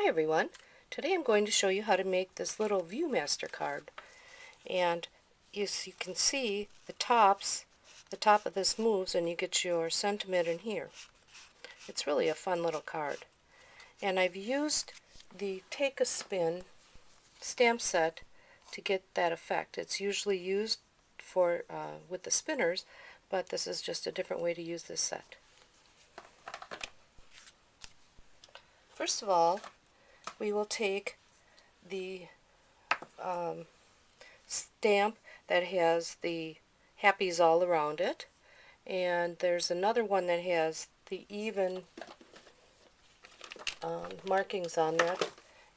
Hi everyone, today I'm going to show you how to make this little Viewmaster card, and as you can see the top of this moves and you get your sentiment in here. It's really a fun little card, and I've used the Take a Spin stamp set to get that effect. It's usually used for with the spinners, but this is just a different way to use this set. First of all, we will take the stamp that has the happies all around it, and there's another one that has the even markings on that,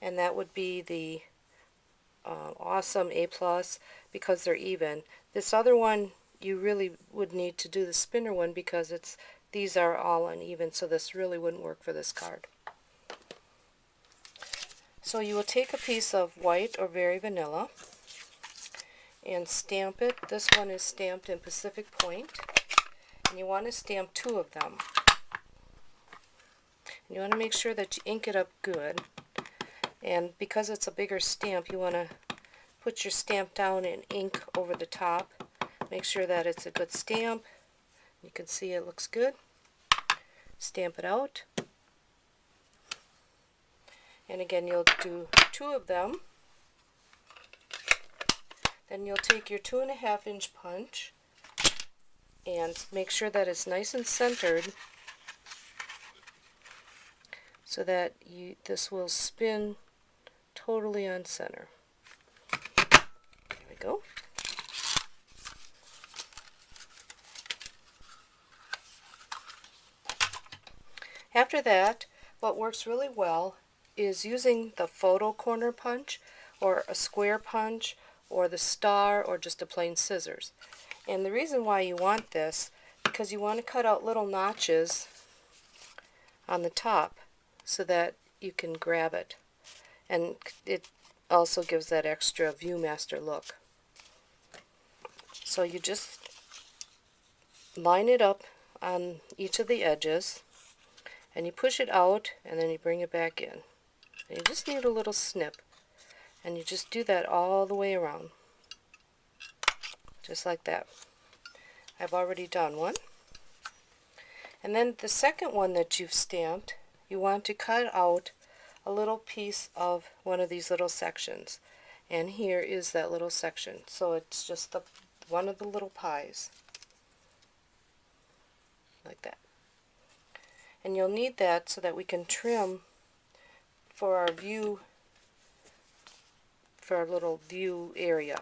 and that would be the awesome A+, because they're even. This other one you really would need to do the spinner one because these are all uneven, so this really wouldn't work for this card. So you will take a piece of white or very vanilla and stamp it. This one is stamped in Pacific Point, and you want to stamp 2 of them. And you want to make sure that you ink it up good, and because it's a bigger stamp you want to put your stamp down and ink over the top. Make sure that it's a good stamp. You can see it looks good. Stamp it out. And again, you'll do 2 of them. Then you'll take your 2.5 inch punch and make sure that it's nice and centered so that this will spin totally on center. There we go. After that, what works really well is using the photo corner punch or a square punch or the star or just a plain scissors. And the reason why you want this, because you want to cut out little notches on the top so that you can grab it, and it also gives that extra Viewmaster look. So you just line it up on each of the edges and you push it out and then you bring it back in. And you just need a little snip, and you just do that all the way around, just like that. I've already done one. And then the second one that you've stamped, you want to cut out a little piece of one of these little sections, and here is that little section. So it's just one of the little pies, like that. And you'll need that so that we can trim for our little view area.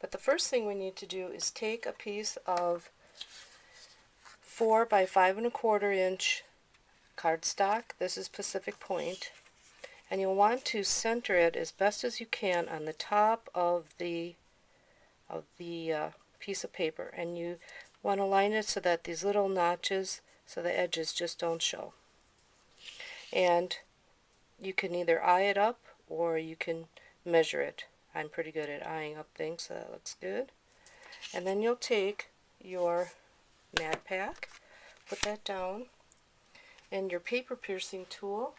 But the first thing we need to do is take a piece of 4 by 5¼ inch cardstock. This is Pacific Point, and you'll want to center it as best as you can on the top of the piece of paper, and you want to line it so that these little notches, so the edges just don't show. And you can either eye it up or you can measure it. I'm pretty good at eyeing up things, so that looks good. And then you'll take your mat pack, put that down, and your paper piercing tool,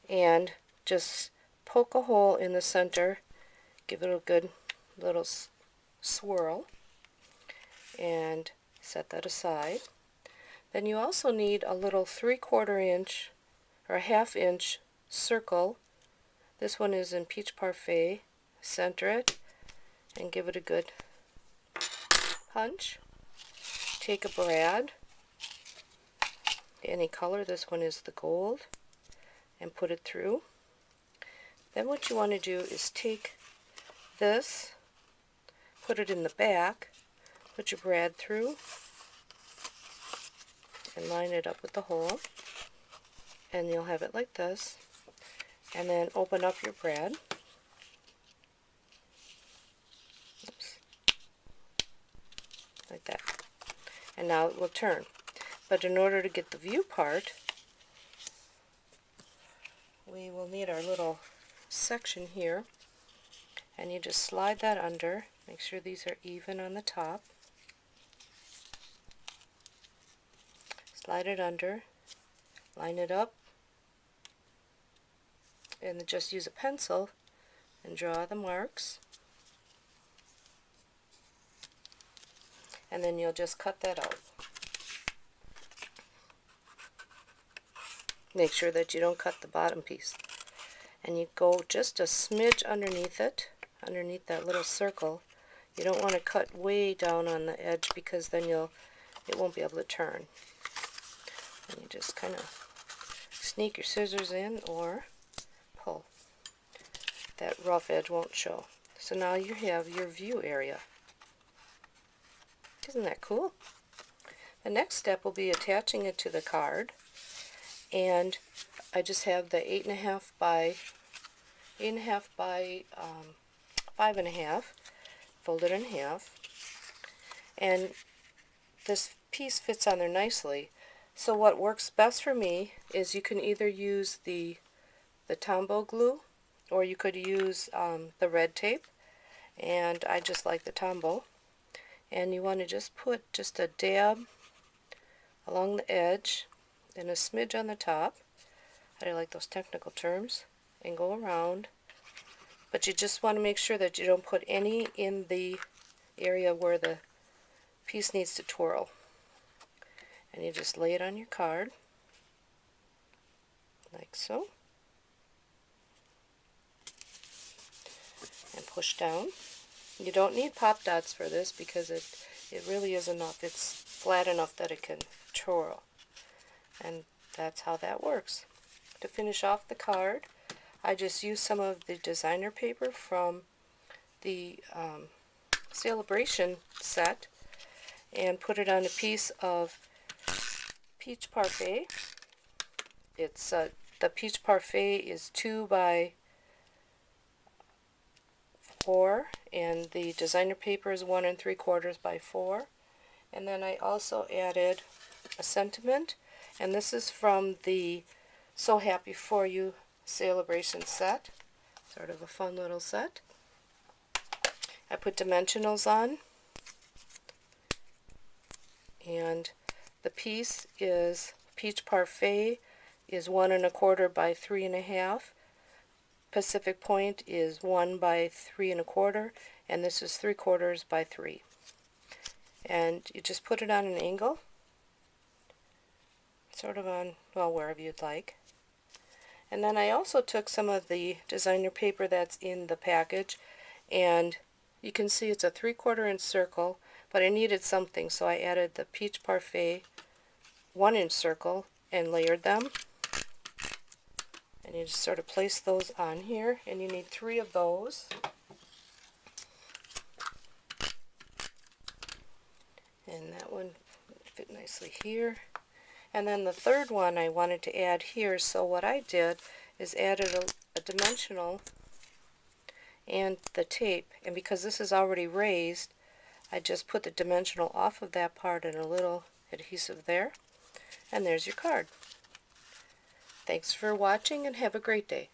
and just poke a hole in the center, give it a good little swirl, and set that aside. Then you also need a little 3/4 inch or a 1/2 inch circle. This one is in Peach Parfait. Center it and give it a good punch. Take a brad, any color. This one is the gold, and put it through. Then what you want to do is take this, put it in the back, put your brad through, and line it up with the hole, and you'll have it like this. And then open up your brad. Oops. Like that. And now it will turn. But in order to get the view part, we will need our little section here, and you just slide that under. Make sure these are even on the top. slide it under, line it up, and just use a pencil and draw the marks. And then you'll just cut that out. Make sure that you don't cut the bottom piece. And you go just a smidge underneath it, underneath that little circle. You don't want to cut way down on the edge because then it won't be able to turn. And you just kind of sneak your scissors in or pull. That rough edge won't show. So now you have your view area. Isn't that cool? The next step will be attaching it to the card. And I just have the 8.5 by 5.5, folded in half, and this piece fits on there nicely. So what works best for me is you can either use the Tombow glue, or you could use the red tape, and I just like the Tombow. And you want to just put just a dab along the edge and a smidge on the top. I like those technical terms. And go around. But you just want to make sure that you don't put any in the area where the piece needs to twirl. And you just lay it on your card, like so. And push down. You don't need pop dots for this because it really is enough. It's flat enough that it can twirl. And that's how that works. To finish off the card, I just used some of the designer paper from the Celebration set and put it on a piece of peach parfait. It's the peach parfait is 2 by 4, and the designer paper is 1 3/4 by 4. And then I also added a sentiment, and this is from the So Happy For You Celebration set. Sort of a fun little set. I put dimensionals on, and the piece is peach parfait is 1 1/4 by 3 1/2. Pacific Point is 1 by 3 1/4, and this is 3/4 by 3. And you just put it on an angle, sort of on, well, wherever you'd like. And then I also took some of the designer paper that's in the package, and you can see it's a 3/4 inch circle, but I needed something, so I added the peach parfait 1 inch circle and layered them. And you just sort of place those on here, and you need 3 of those. And that one fit nicely here. And then the third one I wanted to add here, so what I did is added a dimensional and the tape. And because this is already raised, I just put the dimensional off of that part and a little adhesive there. And there's your card. Thanks for watching and have a great day.